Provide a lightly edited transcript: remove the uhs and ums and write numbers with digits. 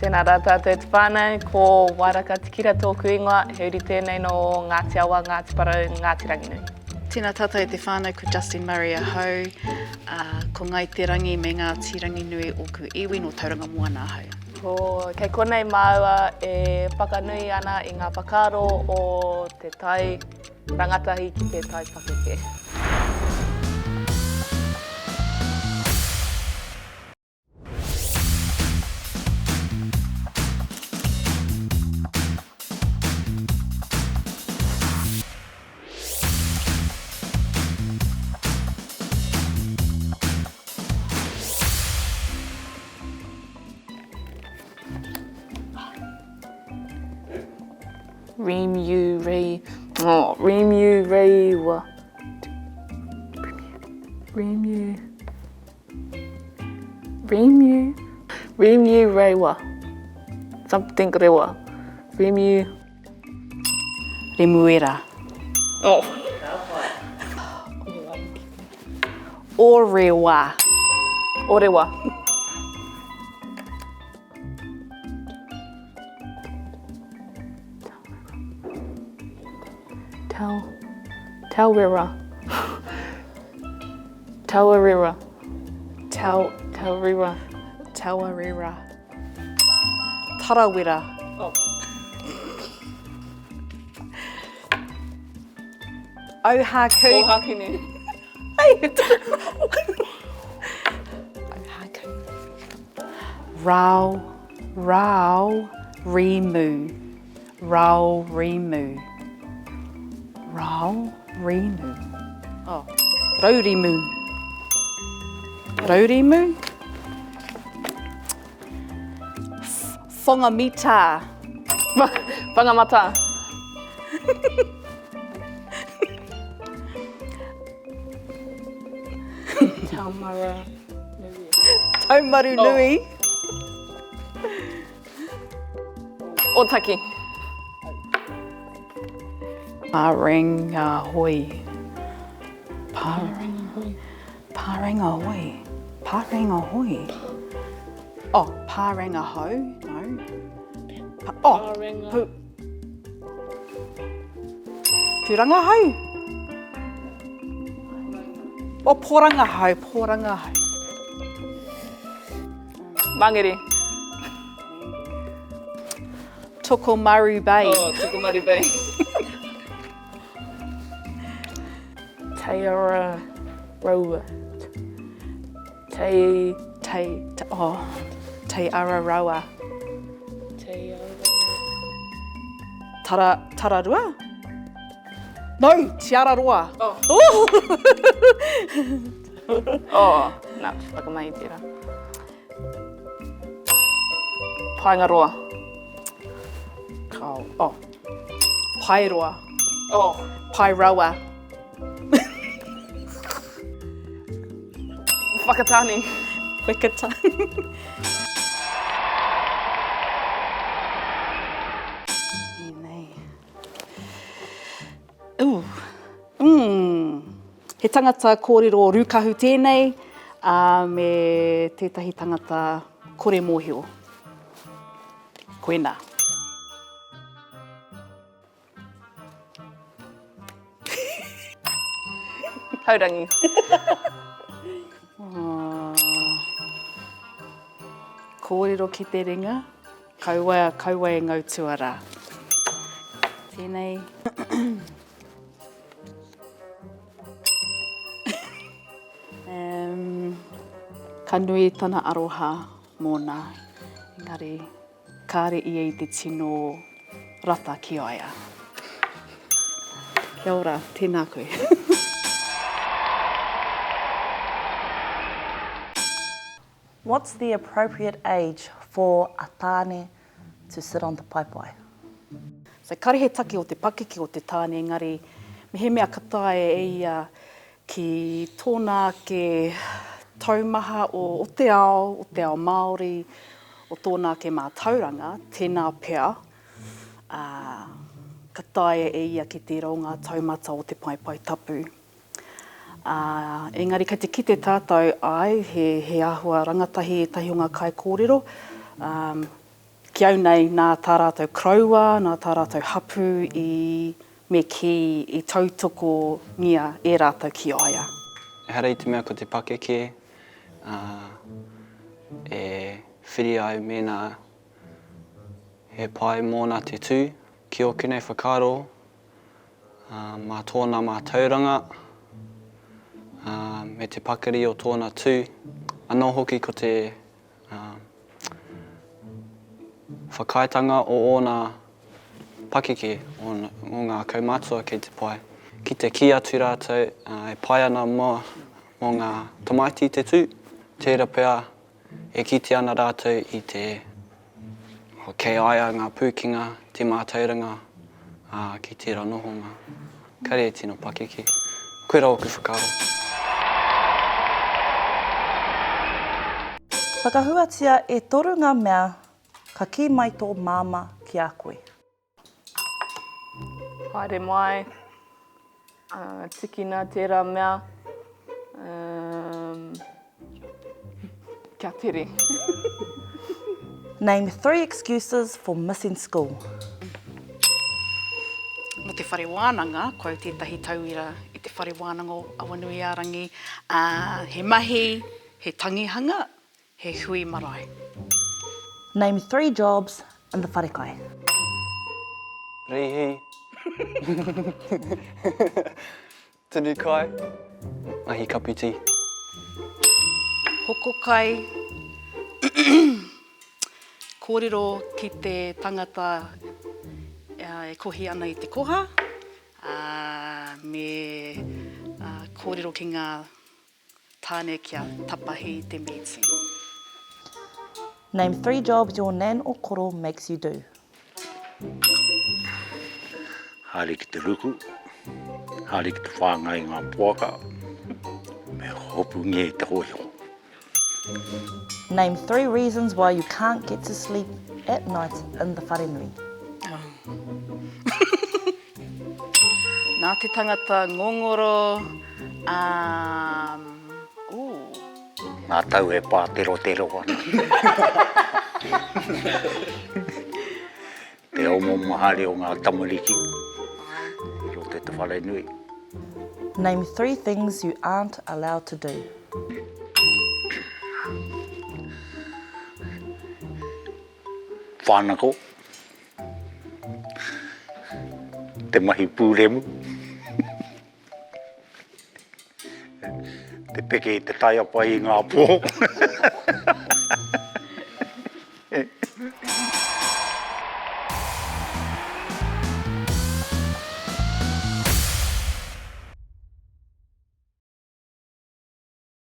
Tēnā rā tātou te whānau, ko Wairaka tikira tōku ingoa, he uri tēnei no Ngāti Awa, Ngāti Parau, Ngāti Ranginui. Tēnā tātou te whānau, ko Justine ahau, ko ngai te rangi me Ngāti Ranginui o ku iwi no tauranga moana ahau. Ko kei konei māua e whakanui ana i ngā whakaaro o te tai rangatahi ki te tai pakeke. Remu rewa. Something rewa. Remuera. Oh. Orewa. Orewa. Taurira. Taurira. Taurira. Taurira. Tarawira. Oh. Ohaku. Ohakune. Ohaku. Rau. Remu. Rau Remu. Rau Remu. Oh. Raurimu. Raurimu. Whangamita. Whangamata. Taumaru nui. Otaki. Parangahoi. Parangahoi. Parangahoi. Oh, parangaho? No. Purangahau. Oh, porangahau. Mangere. Tokomaru Bay. Oh, Tokomaru Bay. Taiara Rowa. Taiararoa. Tararua? No, Tiararoa. Oh. Oh, nā, whakamai tērā. Paingaroa. Oh, Pairoa. Oh. Pairawa. Whakatani. He tangata kōrero rukahu tēnei, me tētahi tangata kore mōhio. Koena. Haurangi. Kōrero ki te ringa, kaua e ngau tuara. Tēnei. Ka nui tana aroha mōna, engari kāre ia I te tino rata ki aia. Kia ora, tēnā koe. What's the appropriate age for a tāne to sit on the paipai? So, kare he take o te pakeke o te tāne, engari, me he mea katae ia ki tōna ke taumaha o te ao Māori, o tōna ke mātauranga, tēnā pea, ka tae e ia ki te ronga taumata o te paipai tapu. Engari, kei te kite tātou ai, he ahua rangatahi e tahi o ngā kai kōrero, ki au nei nā tā rātou kraua, nā tā rātou hapu me ki i tautoko ngia e rātou ki aia. Hara i te mea ko te pakeke, e whiri ai mēnā he pai mōna te tū, ki oku nei whakaro, mā tōna mā tauranga, me te pakari o tōna tū. Anō hoki ko te whakaitanga o ōna pakeke o ngā Kaumātua kei te pai. Ki te kia tū rātou, e pai ana mō ngā tamaiti te tū. Tērā pēr e kite ana rātou i te kei aia ngā pūkinga, te mātauranga, ki tērā nohonga. Kare e tino pakeke. Koe rā oku whakaro. Whakahuatia e toru ngā mea ka ki mai tō māma ki a koe. Haere mai, tikina tērā mea, kia tere. Name 3 excuses for missing school. No te whare wānanga, koe tētahi tauira i te whare wānanga o Awanuiarangi, he mahi, he tangihanga, he hui marae. Name 3 jobs in the wharekai. Reihi. Tunu kai. Mahi kaputi. Hoko kai, kōrero ki te tangata e kohi ana i te koha, me kōrero ki ngā tāne kia tapahi te meeting. Name 3 jobs your nan or koro makes you do. Hāre ki te ruku, hāre ki te whāngai ngā puaka, me hopu nge te hoiho. Name 3 reasons why you can't get to sleep at night in the wharenui. Nā te tangata ngongoro, Nā tau e pātero ana. Te omo mahare o ngā tamariki, i roto te wharenui. Name 3 things you aren't allowed to do. Whānako, te mahi pūremu, te peke i te taiapai i ngā pō.